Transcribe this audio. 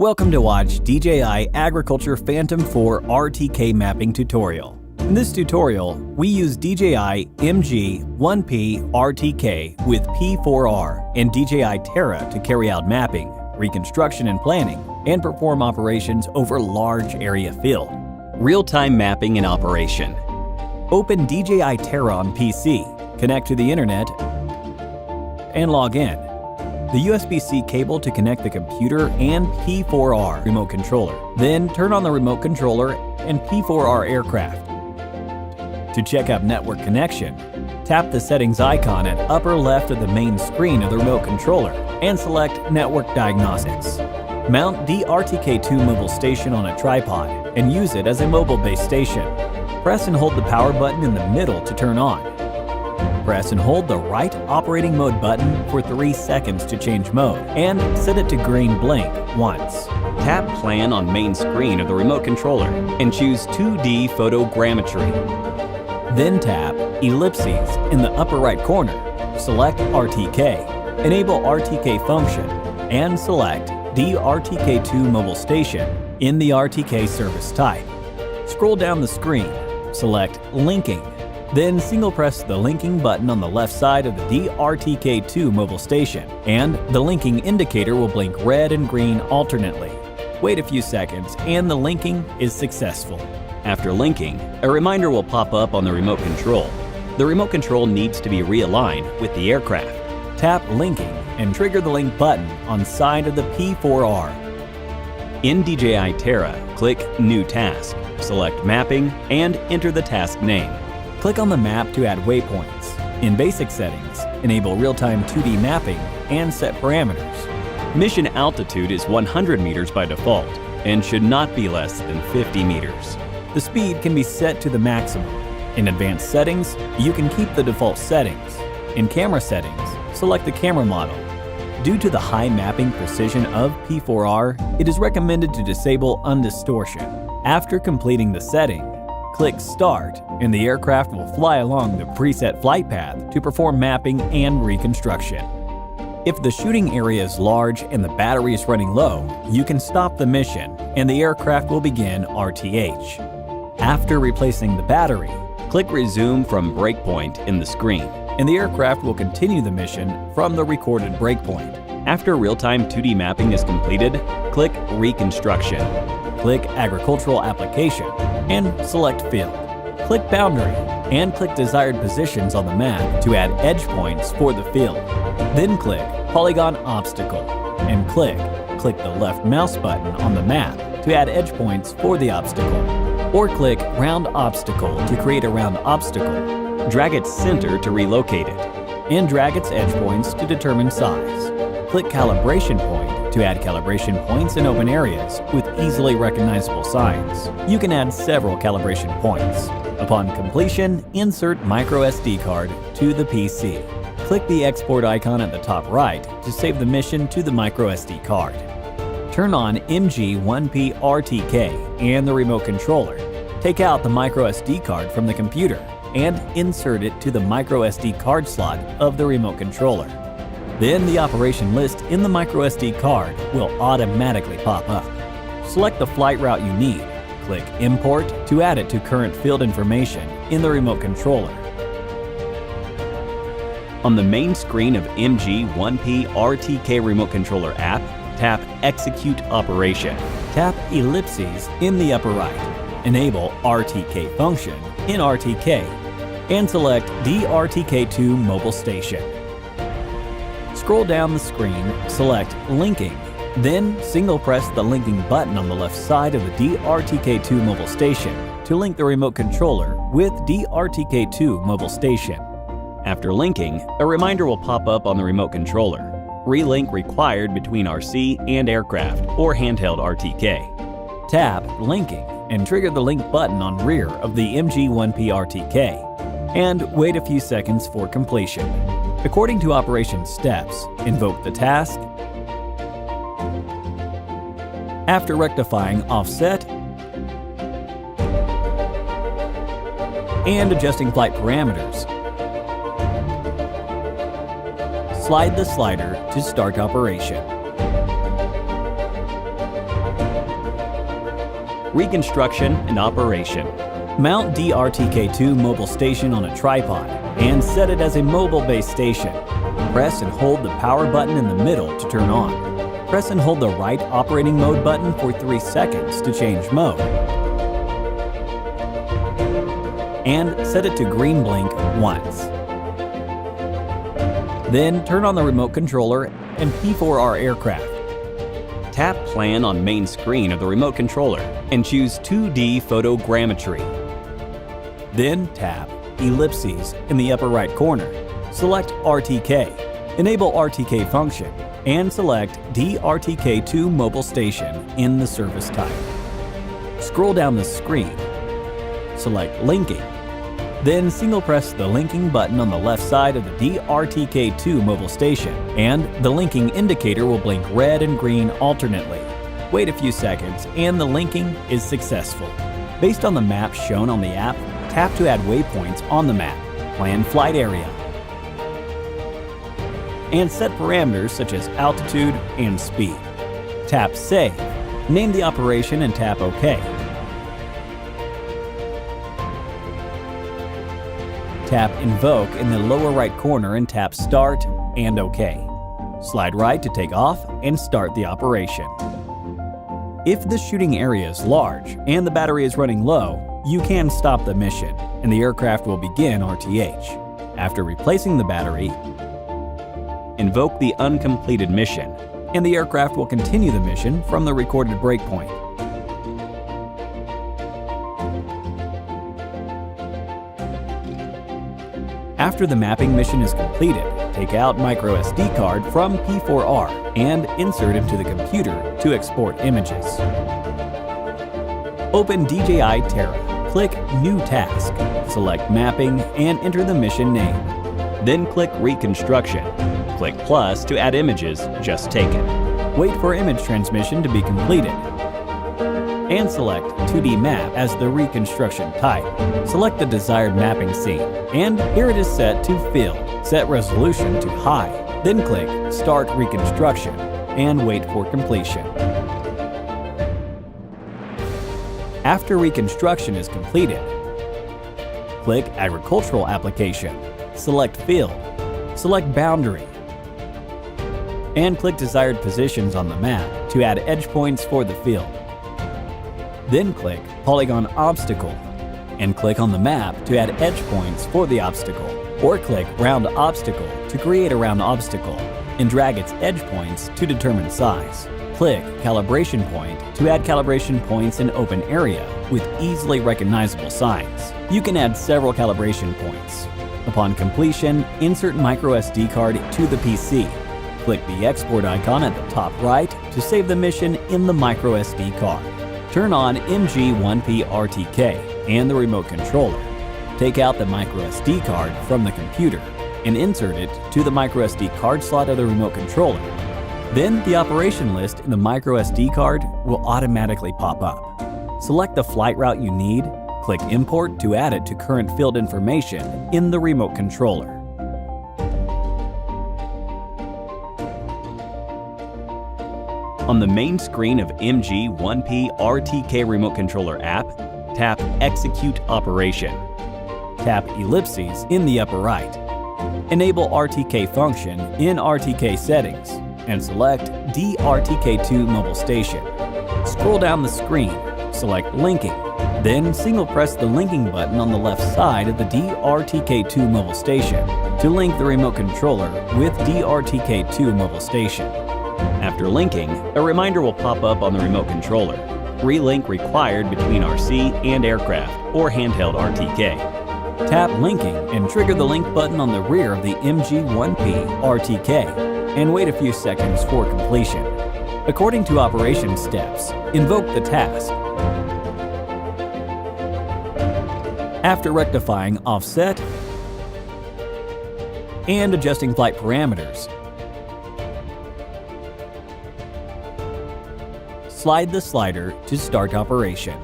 Welcome to watch DJI Agriculture Phantom 4 RTK Mapping tutorial. In this tutorial, we use DJI MG1P RTK with P4R and DJI Terra to carry out mapping, reconstruction and planning, and perform operations over large area field. Real-time mapping in operation. Open DJI Terra on PC, connect to the internet, and log in. The USB-C cable to connect the computer and P4R remote controller. Then turn on the remote controller and P4R aircraft. To check out network connection, tap the settings icon at upper left of the main screen of the remote controller and select Network Diagnostics. Mount DRTK2 mobile station on a tripod and use it as a mobile base station. Press and hold the power button in the middle to turn on. Press and hold the right operating mode button for 3 seconds to change mode and set it to green blink once. Tap Plan on main screen of the remote controller and choose 2D photogrammetry. Then tap Ellipses in the upper right corner. Select RTK, enable RTK function, and select DRTK2 mobile station in the RTK service type. Scroll down the screen, select Linking. Then single-press the linking button on the left side of the DRTK2 mobile station, and the linking indicator will blink red and green alternately. Wait a few seconds, and the linking is successful. After linking, a reminder will pop up on the remote control. The remote control needs to be realigned with the aircraft. Tap Linking and trigger the link button on side of the P4R. In DJI Terra, click New Task, select Mapping, and enter the task name. Click on the map to add waypoints. In basic settings, enable real-time 2D mapping and set parameters. Mission altitude is 100 meters by default and should not be less than 50 meters. The speed can be set to the maximum. In advanced settings, you can keep the default settings. In camera settings, select the camera model. Due to the high mapping precision of P4R, it is recommended to disable undistortion. After completing the setting, click Start, and the aircraft will fly along the preset flight path to perform mapping and reconstruction. If the shooting area is large and the battery is running low, you can stop the mission, and the aircraft will begin RTH. After replacing the battery, click Resume from breakpoint in the screen, and the aircraft will continue the mission from the recorded breakpoint. After real-time 2D mapping is completed, click Reconstruction. Click Agricultural Application and select Field. Click Boundary and click desired positions on the map to add edge points for the field. Then click Polygon Obstacle and click the left mouse button on the map to add edge points for the obstacle. Or click Round Obstacle to create a round obstacle. Drag its center to relocate it and drag its edge points to determine size. Click Calibration Point to add calibration points in open areas with easily recognizable signs. You can add several calibration points. Upon completion, insert microSD card to the PC. Click the export icon at the top right to save the mission to the microSD card. Turn on MG1P RTK and the remote controller. Take out the microSD card from the computer and insert it to the microSD card slot of the remote controller. Then the operation list in the microSD card will automatically pop up. Select the flight route you need. Click Import to add it to current field information in the remote controller. On the main screen of MG1P RTK remote controller app, tap Execute Operation. Tap Ellipses in the upper right. Enable RTK function in RTK and select DRTK2 mobile station. Scroll down the screen, select Linking, then single-press the linking button on the left side of the DRTK2 mobile station to link the remote controller with DRTK2 mobile station. After linking, a reminder will pop up on the remote controller. Relink required between RC and aircraft or handheld RTK. Tap Linking and trigger the link button on rear of the MG1P RTK and wait a few seconds for completion. According to operation steps, invoke the task. After rectifying offset and adjusting flight parameters, slide the slider to start operation. Reconstruction and operation. Mount DRTK2 mobile station on a tripod and set it as a mobile-based station. Press and hold the power button in the middle to turn on. Press and hold the right operating mode button for 3 seconds to change mode. And set it to green blink once. Then turn on the remote controller and P4R aircraft. Tap Plan on main screen of the remote controller and choose 2D photogrammetry. Then tap Ellipses in the upper right corner. Select RTK. Enable RTK function and select DRTK2 mobile station in the service type. Scroll down the screen. Select Linking. Then single press the linking button on the left side of the DRTK2 mobile station, and the linking indicator will blink red and green alternately. Wait a few seconds, and the linking is successful. Based on the map shown on the app, tap to add waypoints on the map, plan flight area, and set parameters such as altitude and speed. Tap Save, name the operation and tap OK. Tap Invoke in the lower right corner and tap Start and OK. Slide right to take off and start the operation. If the shooting area is large and the battery is running low, you can stop the mission and the aircraft will begin RTH. After replacing the battery, invoke the uncompleted mission and the aircraft will continue the mission from the recorded breakpoint. After the mapping mission is completed, take out microSD card from P4R and insert into the computer to export images. Open DJI Terra, click New Task, select Mapping and enter the mission name. Then click Reconstruction. Click Plus to add images just taken. Wait for image transmission to be completed. And select 2D Map as the reconstruction type. Select the desired mapping scene, and here it is set to Fill. Set resolution to High, then click Start Reconstruction, and wait for completion. After reconstruction is completed, click Agricultural Application, select Field, select Boundary, and click desired positions on the map to add edge points for the field. Then click Polygon Obstacle and click on the map to add edge points for the obstacle, or click Round Obstacle to create a round obstacle and drag its edge points to determine size. Click Calibration Point to add calibration points in open area with easily recognizable signs. You can add several calibration points. Upon completion, insert microSD card to the PC. Click the export icon at the top right to save the mission in the microSD card. Turn on MG1P RTK and the remote controller. Take out the microSD card from the computer and insert it to the microSD card slot of the remote controller. Then the operation list in the microSD card will automatically pop up. Select the flight route you need, click Import to add it to current field information in the remote controller. On the main screen of MG1P RTK Remote Controller app, tap Execute Operation. Tap Ellipses in the upper right. Enable RTK function in RTK Settings and select DRTK2 Mobile Station. Scroll down the screen, select Linking, then single press the linking button on the left side of the DRTK2 Mobile Station to link the remote controller with DRTK2 Mobile Station. After linking, a reminder will pop up on the remote controller. Relink required between RC and aircraft or handheld RTK. Tap Linking and trigger the link button on the rear of the MG1P RTK and wait a few seconds for completion. According to operation steps, invoke the task. After rectifying offset and adjusting flight parameters, slide the slider to start operation.